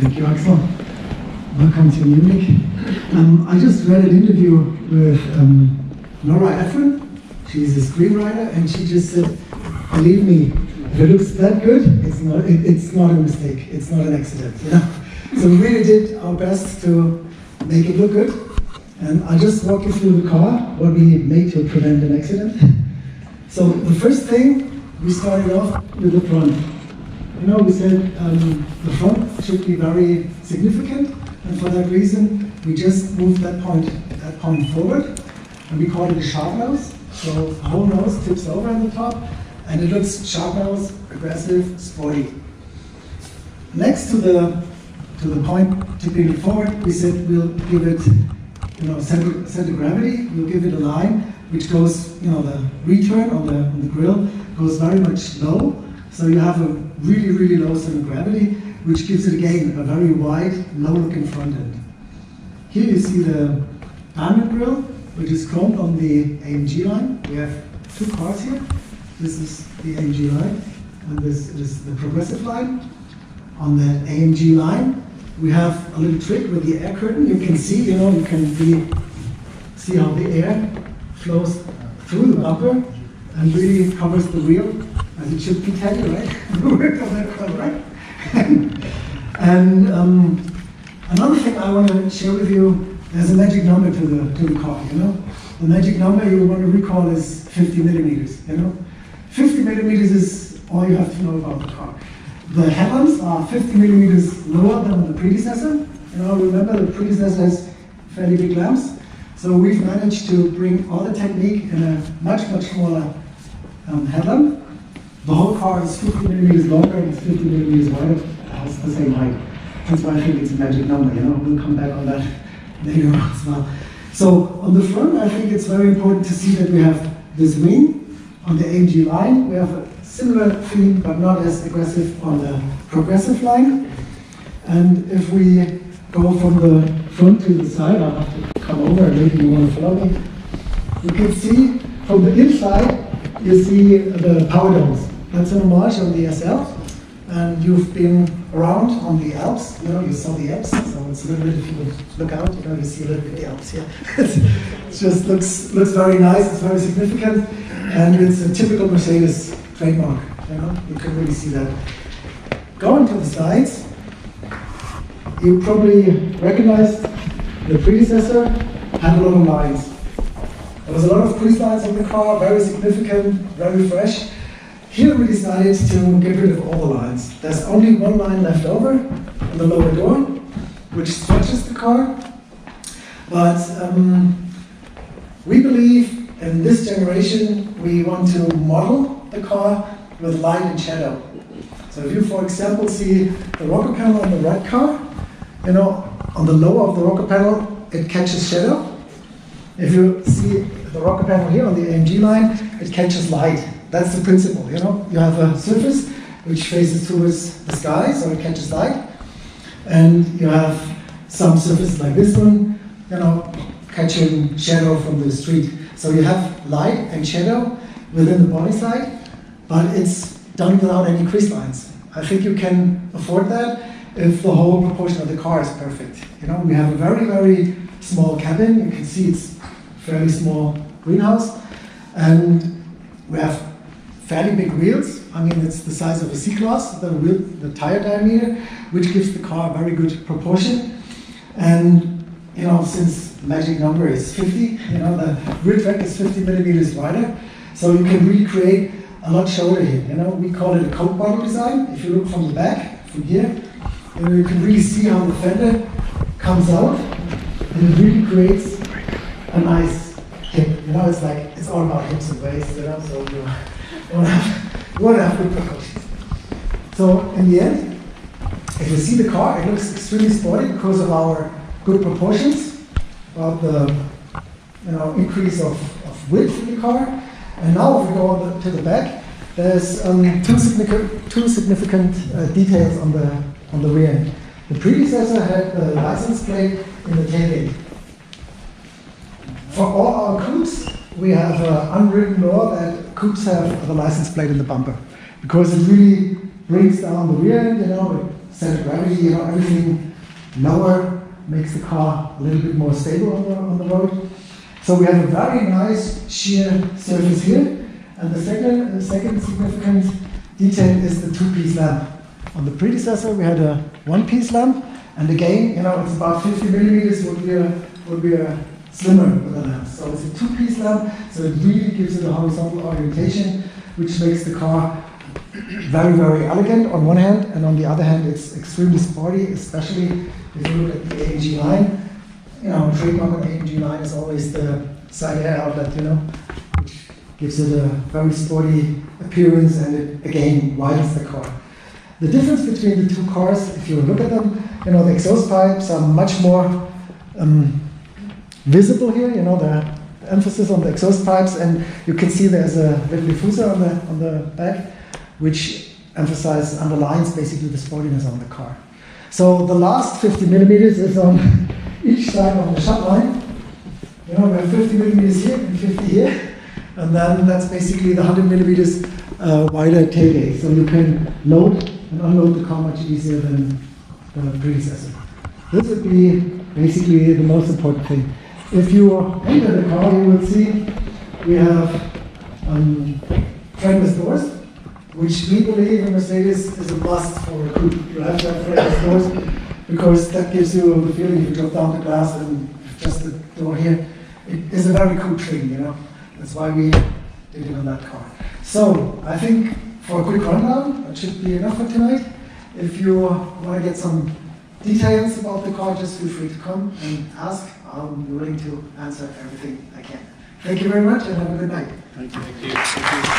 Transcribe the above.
Thank you, Axel. Welcome to Munich. I just read an interview with Nora Ephron. She's a screenwriter, and she just said, believe me, if it looks that good, it's not a mistake, it's not an accident. You know? So we really did our best to make it look good. And I'll just walk you through the car, what we made to prevent an accident. So the first thing, we started off with the front. You know, we said the front should be very significant, and for that reason, we just moved that point forward, and we call it a sharp nose. So the whole nose tips over on the top, and it looks sharp nose, aggressive, sporty. Next to the point tipping it forward, we said we'll give it, you know, center gravity. We'll give it a line which goes, you know, the return on the grille goes very much low. So you have a really, really low center of gravity, which gives it again a very wide, low-looking front end. Here you see the diamond grille, which is chromed on the AMG line. We have two cars here. This is the AMG line, and this is the progressive line. On the AMG line, we have a little trick with the air curtain. You can see, you know, you can really see how the air flows through the bumper and really covers the wheel. As it should be, Teddy, right? Right? And another thing I want to share with you, there's a magic number to the car, you know? The magic number you want to recall is 50 millimeters, you know? 50 millimeters is all you have to know about the car. The headlamps are 50 millimeters lower than the predecessor. You know, remember the predecessor has fairly big lamps. So we've managed to bring all the technique in a much, much smaller headlamp. The whole car is 50 millimeters longer and it's 50 millimeters wider. It has the same height. That's why I think it's a magic number. You know, we'll come back on that later on as well. So on the front, I think it's very important to see that we have this wing. On the AMG line, we have a similar theme, but not as aggressive on the progressive line. And if we go from the front to the side, I'll have to come over and maybe you want to follow me. You can see from the inside, you see the power domes. That's an homage on the SL. And you've been around on the Alps, you know, you saw the Alps, so it's a little bit, if you would look out, you know, you see a little bit the Alps here. It just looks very nice, it's very significant, and it's a typical Mercedes trademark, you know, you can really see that. Going to the sides, you probably recognized the predecessor had a lot of lines. There was a lot of crease lines on the car, very significant, very fresh. Here we decided to get rid of all the lines. There's only one line left over on the lower door, which stretches the car. But we believe in this generation, we want to model the car with light and shadow. So if you, for example, see the rocker panel on the red car, you know, on the lower of the rocker panel, it catches shadow. If you see the rocker panel here on the AMG line, it catches light. That's the principle, you know. You have a surface which faces towards the sky, so it catches light. And you have some surfaces like this one, you know, catching shadow from the street. So you have light and shadow within the body side, but it's done without any crease lines. I think you can afford that if the whole proportion of the car is perfect. You know, we have a very, very small cabin. You can see it's fairly small greenhouse, and we have fairly big wheels. I mean, it's the size of a C-Class, the tire diameter, which gives the car a very good proportion. And, you know, since the magic number is 50, you know, the rear track is 50 millimeters wider, so you can really create a lot shorter here. You know, we call it a Coke bottle design. If you look from the back, from here, you know, you can really see how the fender comes out, and it really creates a nice hip. You know, it's like, it's all about hips and waists, you know, so you want to have good proportions. So in the end, if you see the car, it looks extremely sporty because of our good proportions, about the, you know, increase of width in the car. And now if we go to the back, there's two significant details on the rear end. The predecessor had the license plate in the tailgate. For all our coupes, we have an unwritten law that coupes have the license plate in the bumper, because it really brings down the rear end, you know, it center of gravity, you know, everything lower makes the car a little bit more stable on the road. So we have a very nice sheer surface here. And the second significant detail is the two-piece lamp. On the predecessor, we had a one-piece lamp, and again, you know, it's about 50 millimeters would be a slimmer with a lamp. So it's a two-piece lamp, so it really gives it a horizontal orientation, which makes the car very, very elegant on one hand, and on the other hand, it's extremely sporty, especially if you look at the AMG line. You know, trademark on the AMG line is always the side air outlet, you know, which gives it a very sporty appearance, and it again widens the car. The difference between the two cars, if you look at them, you know, the exhaust pipes are much more visible here. You know, the emphasis on the exhaust pipes, and you can see there's a little diffuser on the back, which underlines basically the sportiness on the car. So the last 50 millimeters is on each side of the shut line. You know, we have 50 millimeters here and 50 here, and then that's basically the 100 millimeters wider tailgate. So you can load and unload the car much easier than the predecessor. This would be basically the most important thing. If you enter the car, you will see we have frameless doors, which we believe in Mercedes is a must for a coupe. You have to have frameless doors because that gives you the feeling if you drop down the glass and just the door here. It is a very cool thing, you know. That's why we did it on that car. So I think for a quick rundown, that should be enough for tonight. If you want to get some details about the car, just feel free to come and ask. I'm willing to answer everything I can. Thank you very much and have a good night. Thank you. Thank you.